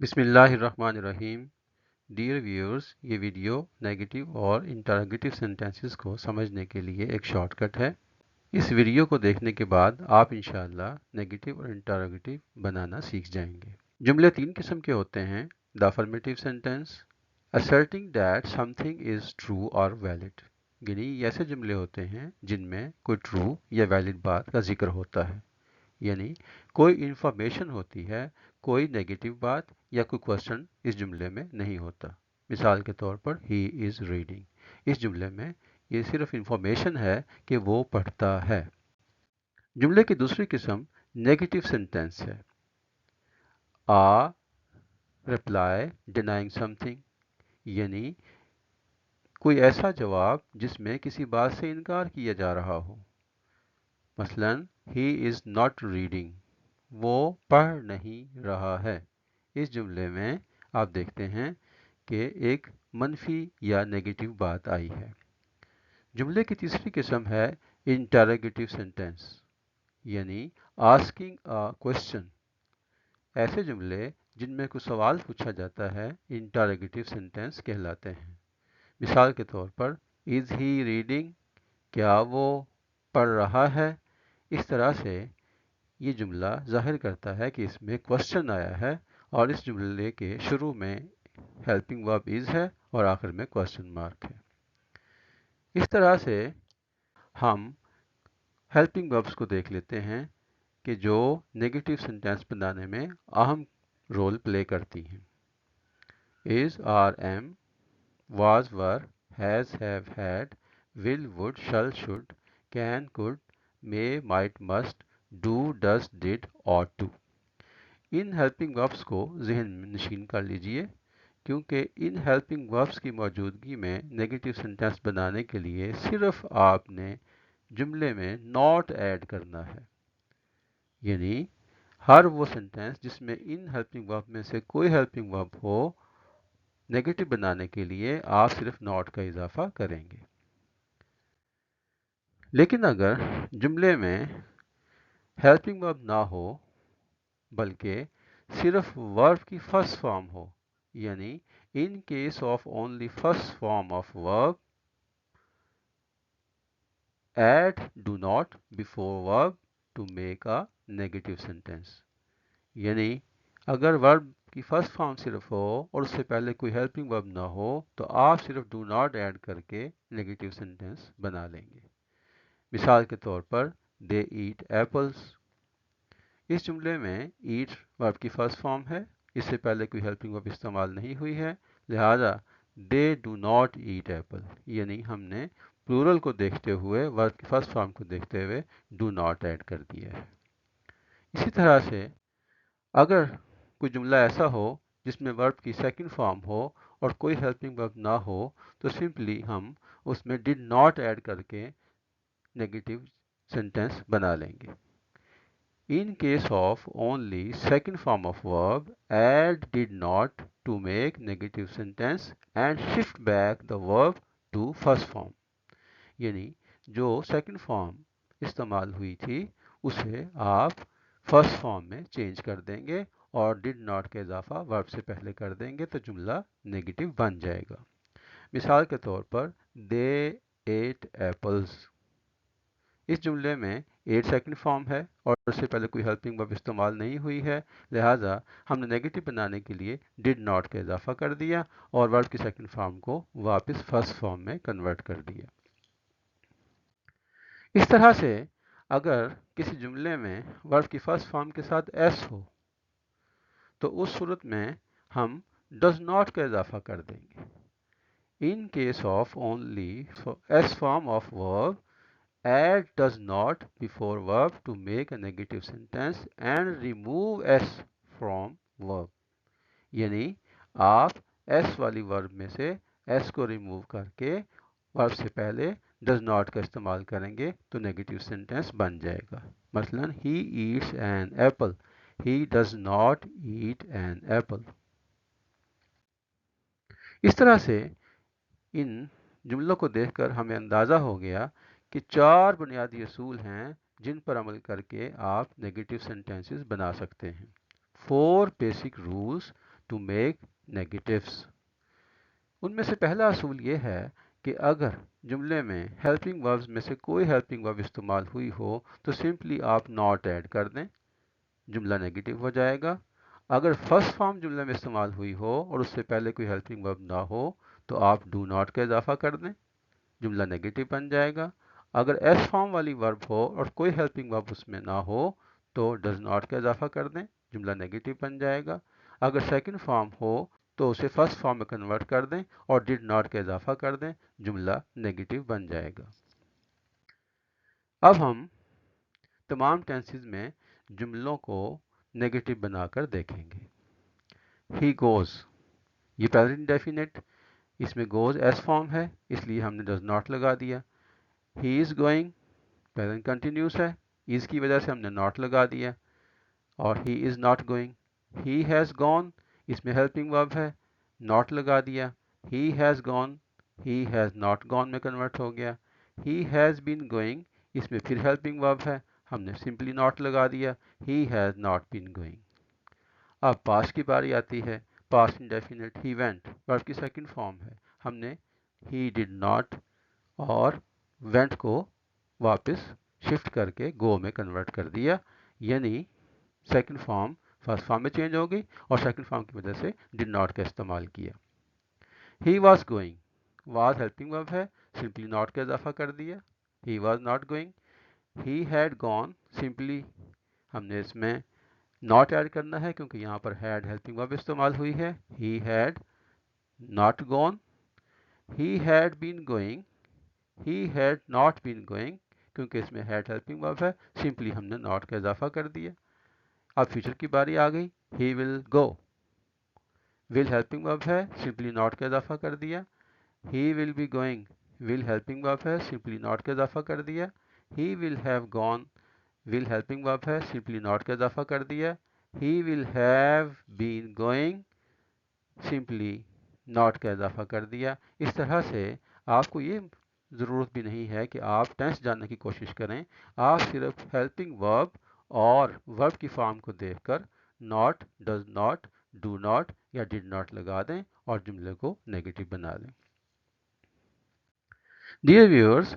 بسم اللہ الرحمن الرحیم۔ ڈیئر ویورز، یہ ویڈیو نیگیٹو اور انٹراگیٹو سینٹینسز کو سمجھنے کے لیے ایک شارٹ کٹ ہے۔ اس ویڈیو کو دیکھنے کے بعد آپ انشاءاللہ نیگیٹو اور انٹراگیٹو بنانا سیکھ جائیں گے۔ جملے تین قسم کے ہوتے ہیں: دا affirmative sentence, asserting that something is true or valid، یعنی یہ ایسے جملے ہوتے ہیں جن میں کوئی ٹرو یا ویلڈ بات کا ذکر ہوتا ہے، یعنی کوئی انفارمیشن ہوتی ہے، کوئی نیگیٹو بات یا کوئی کوشچن اس جملے میں نہیں ہوتا۔ مثال کے طور پر ہی از ریڈنگ، اس جملے میں یہ صرف انفارمیشن ہے کہ وہ پڑھتا ہے۔ جملے کی دوسری قسم نیگیٹو سینٹینس ہے۔ آ رپلائی ڈینائنگ سم تھنگ، یعنی کوئی ایسا جواب جس میں کسی بات سے انکار کیا جا رہا ہو۔ مثلا ہی از ناٹ ریڈنگ، وہ پڑھ نہیں رہا ہے۔ اس جملے میں آپ دیکھتے ہیں کہ ایک منفی یا نیگیٹو بات آئی ہے۔ جملے کی تیسری قسم ہے انٹراگیٹو سینٹینس، یعنی آسکنگ اے کوشچن۔ ایسے جملے جن میں کوئی سوال پوچھا جاتا ہے انٹراگیٹو سینٹینس کہلاتے ہیں۔ مثال کے طور پر از ہی ریڈنگ، کیا وہ پڑھ رہا ہے؟ اس طرح سے یہ جملہ ظاہر کرتا ہے کہ اس میں کوشچن آیا ہے اور اس جملے کے شروع میں ہیلپنگ ورب از ہے اور آخر میں کوشچن مارک ہے۔ اس طرح سے ہم ہیلپنگ وربس کو دیکھ لیتے ہیں کہ جو نیگیٹو سینٹینس بنانے میں اہم رول پلے کرتی ہیں۔ Is, are, am, was, were, has, have, had, will, would, shall, should, can, could, may، might، must، do، does، did، ought to۔ ان ہیلپنگ وربس کو ذہن میں نشین کر لیجئے، کیونکہ ان ہیلپنگ وربس کی موجودگی میں نیگیٹو سینٹینس بنانے کے لیے صرف آپ نے جملے میں ناٹ ایڈ کرنا ہے، یعنی ہر وہ سینٹینس جس میں ان ہیلپنگ ورب میں سے کوئی ہیلپنگ ورب ہو، نیگیٹو بنانے کے لیے آپ صرف ناٹ کا اضافہ کریں گے۔ لیکن اگر جملے میں ہیلپنگ ورب نہ ہو بلکہ صرف ورب کی فرسٹ فارم ہو، یعنی in case of only first form of verb add do not before verb to make a negative sentence, یعنی اگر ورب کی فرسٹ فارم صرف ہو اور اس سے پہلے کوئی ہیلپنگ ورب نہ ہو تو آپ صرف ڈو ناٹ ایڈ کر کے نیگیٹو سینٹینس بنا لیں گے۔ مثال کے طور پر دے ایٹ ایپلس، اس جملے میں ایٹ ورب کی فرسٹ فارم ہے، اس سے پہلے کوئی ہیلپنگ ورب استعمال نہیں ہوئی ہے، لہذا they do not eat apple, یعنی ہم نے پلورل کو دیکھتے ہوئے ورب کی فرسٹ فارم کو دیکھتے ہوئے ڈو ناٹ ایڈ کر دیا ہے۔ اسی طرح سے اگر کوئی جملہ ایسا ہو جس میں ورب کی سیکنڈ فارم ہو اور کوئی ہیلپنگ ورب نہ ہو تو سمپلی ہم اس میں ڈڈ ناٹ ایڈ کر کے نیگیٹو سینٹینس بنا لیں گے۔ In case of only second form of verb, add did not to make negative sentence and shift back the verb to first form، یعنی جو سیکنڈ فارم استعمال ہوئی تھی اسے آپ فرسٹ فارم میں چینج کر دیں گے اور ڈڈ ناٹ کا اضافہ ورب سے پہلے کر دیں گے تو جملہ نیگیٹو بن جائے گا۔ مثال کے طور پر دے ایٹ ایپلس، اس جملے میں ایٹ سیکنڈ فارم ہے اور اس سے پہلے کوئی ہیلپنگ ورب استعمال نہیں ہوئی ہے، لہٰذا ہم نے نیگیٹو بنانے کے لیے ڈڈ ناٹ کا اضافہ کر دیا اور ورب کی سیکنڈ فارم کو واپس فرسٹ فارم میں کنورٹ کر دیا۔ اس طرح سے اگر کسی جملے میں ورب کی فرسٹ فارم کے ساتھ ایس ہو تو اس صورت میں ہم ڈز ناٹ کا اضافہ کر دیں گے۔ ان case of only S form of ورب add does not before verb to make a negative sentence and remove s from verb، یعنی آپ s والی verb میں سے s کو ریموو کر کے verb سے پہلے does not کا استعمال کریں گے تو نیگیٹو سینٹینس بن جائے گا۔ مثلا he eats an apple، he does not eat an apple۔ اس طرح سے ان جملوں کو دیکھ کر ہمیں اندازہ ہو گیا کہ چار بنیادی اصول ہیں جن پر عمل کر کے آپ نیگیٹو سینٹینسز بنا سکتے ہیں۔ 4 basic rules to make negatives. उनमें से पहला असूल ये है कि अगर जुमले में हेल्पिंग वर्ब्स में से कोई हेल्पिंग वर्ब इस्तेमाल हुई हो तो सिंपली आप नॉट ऐड कर दें, जुमला नेगेटिव हो जाएगा। अगर फर्स्ट फॉर्म जुमले में इस्तेमाल हुई हो और उससे पहले कोई हेल्पिंग वर्ब ना हो तो आप डू नॉट का इजाफा कर दें, जुमला नेगेटिव बन जाएगा। अगर एस फॉर्म वाली वर्ब हो और कोई हेल्पिंग वर्ब उसमें ना हो तो डज नॉट का इजाफा कर दें, जुमला नेगेटिव बन जाएगा। अगर सेकंड फॉर्म हो तो उसे फर्स्ट फॉर्म में कन्वर्ट कर दें और डिड नॉट का इजाफा कर दें, जुमला नेगेटिव बन जाएगा। अब हम तमाम टेंसेस में जुमलों को नेगेटिव बनाकर देखेंगे। ही गोज़, ये प्रेजेंट इंडेफिनिट, इसमें गोज़ एस फॉर्म है इसलिए हमने डज नॉट लगा दिया। ही इज़ गोइंग प्रेजेंट कंटिन्यूस है, इज़ की वजह से हमने नॉट लगा दिया और he is not going. He has gone, इसमें हेल्पिंग वर्ब है, नॉट लगा दिया। He has gone, he has not gone में कन्वर्ट हो गया। ही हैज़ बीन गोइंग, इसमें फिर हेल्पिंग वर्ब है, हमने सिंपली नॉट लगा दिया, he has not been going. अब पास्ट की बारी आती है, past indefinite. He went verb की सेकंड फॉर्म है, हमने ही डिड नॉट और वेंट को वापस शिफ्ट करके गो में कन्वर्ट कर दिया, यानी सेकंड फॉर्म फर्स्ट फॉर्म में चेंज हो गई और सेकंड फॉर्म की वजह से डिड नॉट का इस्तेमाल किया। ही was going, was helping verb है, सिंपली नॉट का इजाफा कर दिया, he was not going. He had gone, simply हमने इसमें नॉट ऐड करना है क्योंकि यहाँ पर हैड हेल्पिंग वर्ब इस्तेमाल हुई है, he had not gone. He had been going, he had not been going, क्योंकि इसमें हैड हेल्पिंग वर्ब है, सिंपली हमने नॉट का इजाफा कर दिया। अब फ्यूचर की बारी आ गई, he will go, will helping verb है, सिंपली नॉट का इजाफा कर दिया। He will be going, will helping verb है, सिंपली नॉट का इजाफा कर दिया। He will have gone, will helping verb है, सिंपली नॉट का इजाफा कर दिया। He will have been going, simply not का इजाफा कर दिया। इस तरह से आपको ये ज़रूरत भी नहीं है कि आप टेंस जानने की कोशिश करें, आप सिर्फ हेल्पिंग वर्ब और वर्ब की फॉर्म को देखकर not, does not, do not या डिड नॉट लगा दें और जुमले को नेगेटिव बना दें। डियर व्यूअर्स,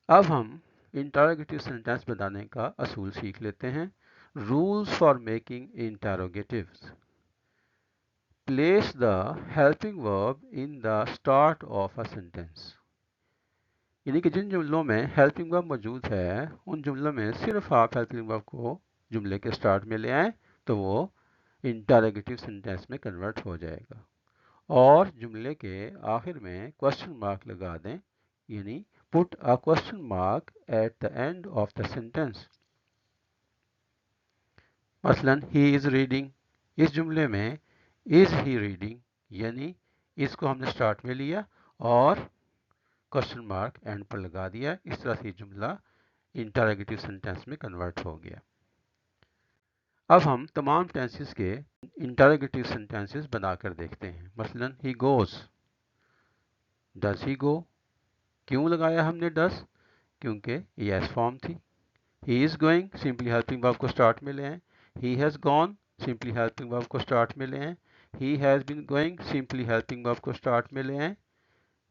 अब हम इंटरोगेटिव सेंटेंस बनाने का असूल सीख लेते हैं। Rules for making interrogatives. Place the helping verb in the start of a sentence. यानी कि जिन जुमलों में हेल्पिंग वर्ब मौजूद है उन जुमलों में सिर्फ आप हेल्पिंग वर्ब को जुमले के स्टार्ट में ले आएँ तो वो इंटरोगेटिव सेंटेंस में कन्वर्ट हो जाएगा, और जुमले के आखिर में क्वेश्चन मार्क लगा दें, यानी put a question mark at the end of the sentence. मसलन ही इज़ रीडिंग, इस जुमले में इज़ ही रीडिंग यानी इसको हमने स्टार्ट में लिया और क्वेश्चन मार्क एंड पर लगा दिया, इस तरह से जुमला इंटरोगेटिव सेंटेंस में कन्वर्ट हो गया। अब हम तमाम टेंसेस के इंटरोगेटिव सेंटेंसेस बनाकर देखते हैं। मसलन ही गोज़, डज ही गो, क्यों लगाया हमने डज, क्योंकि ये एस फॉर्म थी। He is going, simply helping verb को स्टार्ट में ले आए। He has gone, simply helping verb को स्टार्ट में ले आए। He has been going, simply helping verb को स्टार्ट में ले आए।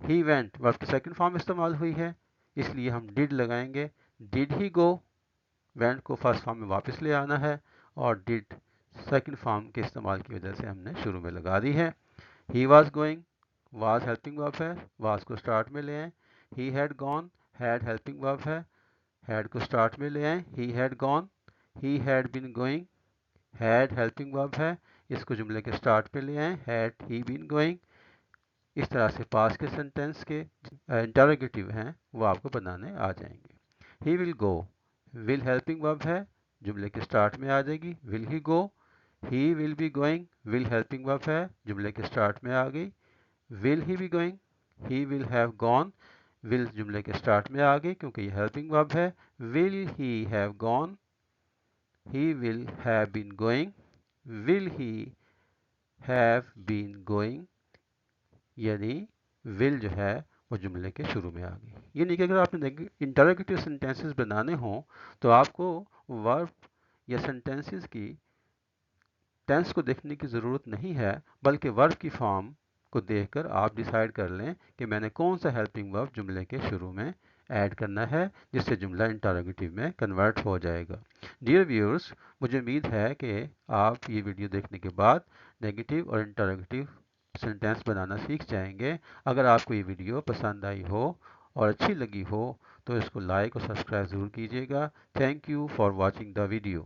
ही वेंट वर्ब की सेकंड फॉर्म इस्तेमाल हुई है इसलिए हम डिड लगाएंगे। डिड ही गो, वेंट को फर्स्ट फॉर्म में वापस ले आना है और डिड सेकंड फॉर्म के इस्तेमाल की वजह से हमने शुरू में लगा दी है। He was going, was helping verb है, वाज को स्टार्ट में ले आए। He had gone, had helping verb है, हैड को स्टार्ट में ले आए। He had gone, he had been going, had helping verb है, इसको जुमले के स्टार्ट पे ले आए। Had he been going. इस तरह से पास्ट के सेंटेंस के इंटरोगेटिव हैं वो आपको बनाने आ जाएंगे। He will go, will helping verb है, जुमले के स्टार्ट में आ जाएगी, will he go. He will be going, will helping verb है, जुमले के स्टार्ट में आ गई, will he be going. He will have gone, will जुमले के स्टार्ट में आ गई क्योंकि ये हेल्पिंग वर्ब है, will he have gone. He will have been going, will he have been going, यानी विल जो है वो जुमले के शुरू में आ गई। यानी कि अगर आपने इंटरोगेटिव सेंटेंसेस बनाने हों तो आपको वर्ब या सेंटेंसेस की ٹینس کو دیکھنے کی ضرورت نہیں ہے، بلکہ ورب کی فارم کو دیکھ کر آپ ڈیسائیڈ کر لیں کہ میں نے کون سا ہیلپنگ ورب جملے کے شروع میں ایڈ کرنا ہے جس سے جملہ انٹروگیٹو میں کنورٹ ہو جائے گا۔ ڈیئر ویورز، مجھے امید ہے کہ آپ یہ ویڈیو دیکھنے کے بعد نیگیٹو اور انٹروگیٹو سینٹینس بنانا سیکھ جائیں گے۔ اگر آپ کو یہ ویڈیو پسند آئی ہو اور اچھی لگی ہو تو اس کو لائک اور سبسکرائب ضرور کیجیے گا۔ Thank you for watching the video.